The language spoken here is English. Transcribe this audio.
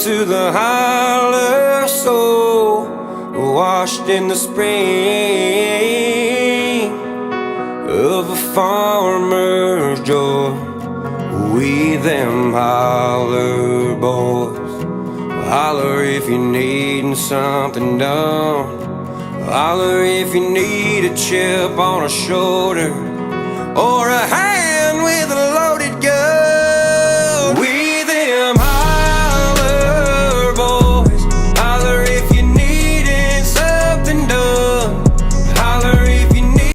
to the hollow soul, washed in the spring of a farmer's joy. We them holler boys, holler if you're needing something done. Holler if you need a chip on a shoulder or a hand